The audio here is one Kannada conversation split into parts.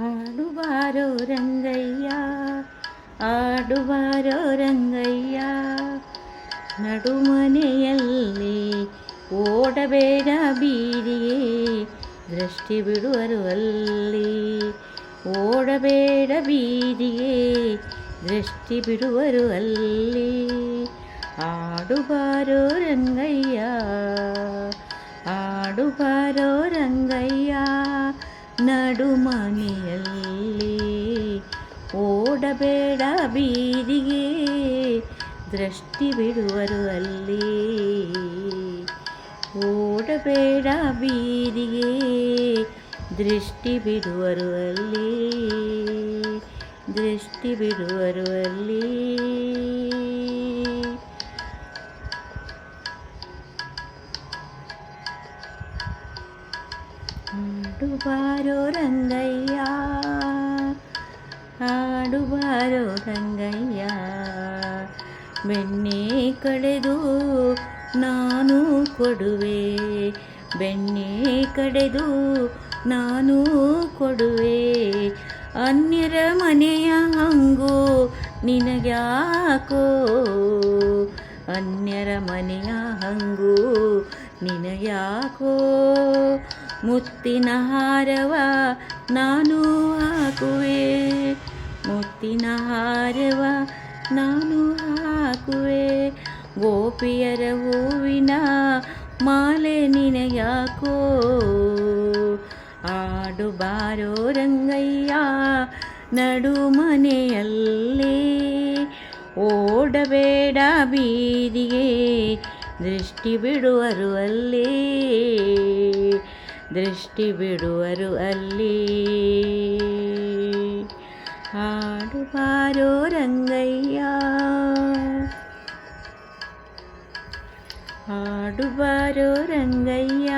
ಆಡುಬಾರೋ ರಂಗಯ್ಯ, ಆಡುಬಾರೋ ರಂಗಯ್ಯ, ನಡುಮನೆಯಲ್ಲಿ ಓಡಬೇಡ ಬೀದಿಗೆ, ದೃಷ್ಟಿ ಬಿಡುವರು ಅಲ್ಲಿ. ಓಡಬೇಡ ಬೀದಿಗೆ, ದೃಷ್ಟಿ ಬಿಡುವರು ಅಲ್ಲಿ. ಆಡುಬಾರೋ ರಂಗಯ್ಯ, ಆಡುಬಾರೋ ರಂಗಯ್ಯ, ನಡುಮನೆಯಲ್ಲಿ ಓಡಬೇಡ ಬೀದಿಗೆ, ದೃಷ್ಟಿ ಬಿಡುವರು ಅಲ್ಲಿ. ಓಡಬೇಡ ಬೀದಿಗೆ, ದೃಷ್ಟಿ ಬಿಡುವರು ಅಲ್ಲಿ. ದೃಷ್ಟಿ ಬಿಡುವರು ಅಲ್ಲಿ. ಆಡುಬಾರೋ ರಂಗಯ್ಯ, ಆಡುಬಾರೋ ರಂಗಯ್ಯ, ಬೆಣ್ಣೆ ಕಡೆದು ನಾನು ಕೊಡುವೆ, ಬೆಣ್ಣೆ ಕಡೆದು ನಾನು ಕೊಡುವೆ. ಅನ್ಯರ ಮನೆಯ ಹಂಗು ನಿನಗ್ಯಾಕೋ, ಅನ್ಯರ ಮನೆಯ ಹಂಗು ನಿನಗ್ಯಾಕೋ. ಮುತ್ತಿನ ಹಾರವ ನಾನು ಹಾಕುವೆ, ಮುತ್ತಿನ ಹಾರವ ನಾನು ಹಾಕುವೆ. ಗೋಪಿಯರ ಹೂವಿನ ಮಾಲೆ ನಿನಗ್ಯಾಕೋ. ಆಡುಬಾರೋ ರಂಗಯ್ಯ, ನಡುಮನೆಯಲ್ಲಿ ಓಡಬೇಡ ಬೀದಿಗೆ, ದೃಷ್ಟಿ ಬಿಡುವರು ಅಲ್ಲಿ. ದೃಷ್ಟಿ ಬಿಡುವರು ಅಲ್ಲಿ. ಆಡುಬಾರೋ ರಂಗಯ್ಯ, ಆಡುಬಾರೋ ರಂಗಯ್ಯ,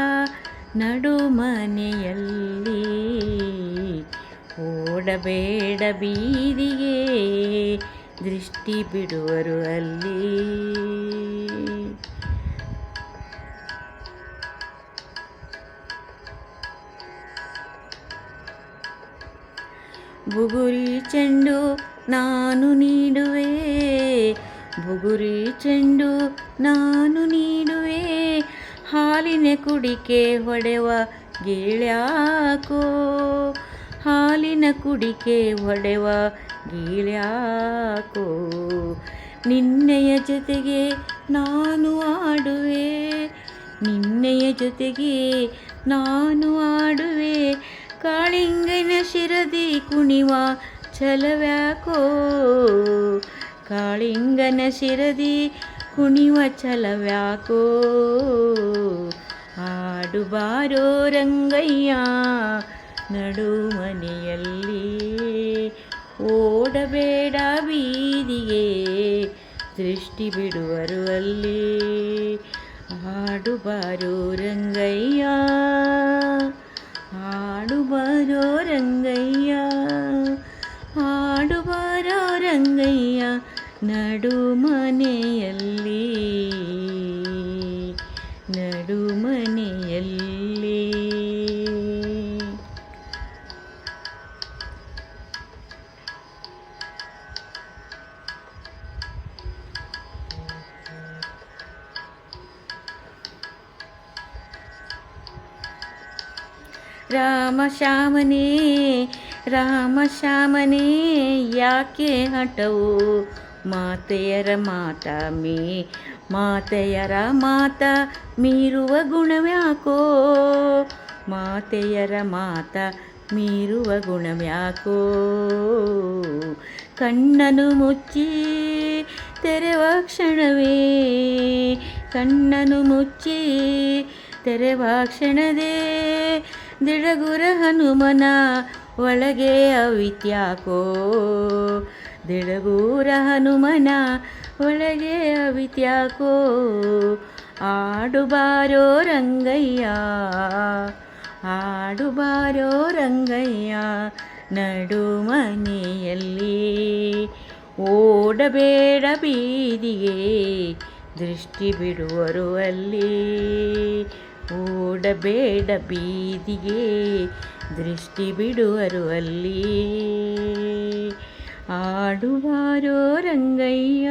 ನಡುಮನೆಯಲ್ಲಿ ಓಡಬೇಡ ಬೀದಿಗೆ, ದೃಷ್ಟಿ ಬಿಡುವರು ಅಲ್ಲಿ. ಬುಗುರಿ ಚೆಂಡು ನಾನು ನೀಡುವೆ, ಬುಗುರಿ ಚೆಂಡು ನಾನು ನೀಡುವೆ. ಹಾಲಿನ ಕುಡಿಕೆ ಹೊಡೆವ ಗೀಳ್ಯಾಕೋ, ಹಾಲಿನ ಕುಡಿಕೆ ಹೊಡೆವ ಗೀಳ್ಯಾಕೋ. ನಿನ್ನೆಯ ಜೊತೆಗೆ ನಾನು ಆಡುವೆ, ನಿನ್ನೆಯ ಜೊತೆಗೆ ನಾನು ಆಡುವೆ. ಕಾಳಿಂಗನ ಶಿರದಿ ಕುಣಿವ ಛಲವ್ಯಾಕೋ, ಕಾಳಿಂಗನ ಶಿರದಿ ಕುಣಿವ ಛಲವ್ಯಾಕೋ. ಆಡುಬಾರೋ ರಂಗಯ್ಯ, ನಡುಮನೆಯಲ್ಲಿ ಓಡಬೇಡ ಬೀದಿಗೆ, ದೃಷ್ಟಿ ಬಿಡುವರು ಅಲ್ಲಿ. ಆಡುಬಾರೋ ರಂಗಯ್ಯ, ಆಡುಬಾರೋ ರಂಗಯ್ಯ, ಆಡುಬಾರೋ ರಂಗಯ್ಯ, ನಡುಮನೆಯಲ್ಲಿ, ನಡುಮನೆಯಲ್ಲಿ. ರಾಮ ಶ್ಯಾಮನೇ, ರಾಮ ಶ್ಯಾಮನೇ, ಯಾಕೆ ಹಠವು. ಮಾತೆಯರ ಮಾತ ಮಾತೆಯರ ಮಾತ ಮೀರುವ ಗುಣವ್ಯಾಕೋ, ಮಾತೆಯರ ಮಾತ ಮೀರುವ ಗುಣವ್ಯಾಕೋ. ಕಣ್ಣನು ಮುಚ್ಚಿ ತೆರೆವ ಕ್ಷಣವೇ, ಕಣ್ಣನು ಮುಚ್ಚಿ ತೆರೆವ ಕ್ಷಣದೇ, ದಿಡಗುರ ಹನುಮನ ಒಳಗೆ ಅವಿತ್ಯಾಕೋ, ದಿಡಗೂರ ಹನುಮನ ಒಳಗೆ ಅವಿತ್ಯಾಕೋ. ಆಡುಬಾರೋ ರಂಗಯ್ಯ, ಆಡುಬಾರೋ ರಂಗಯ್ಯ, ನಡುಮನೆಯಲ್ಲಿ ಓಡಬೇಡ ಬೀದಿಗೆ, ದೃಷ್ಟಿ ಬಿಡುವರು ಅಲ್ಲಿ. ಓಡಬೇಡ ಬೀದಿಗೆ, ದೃಷ್ಟಿ ಬಿಡುವರು ಅಲ್ಲಿ. ಆಡುವಾರೋ ರಂಗಯ್ಯ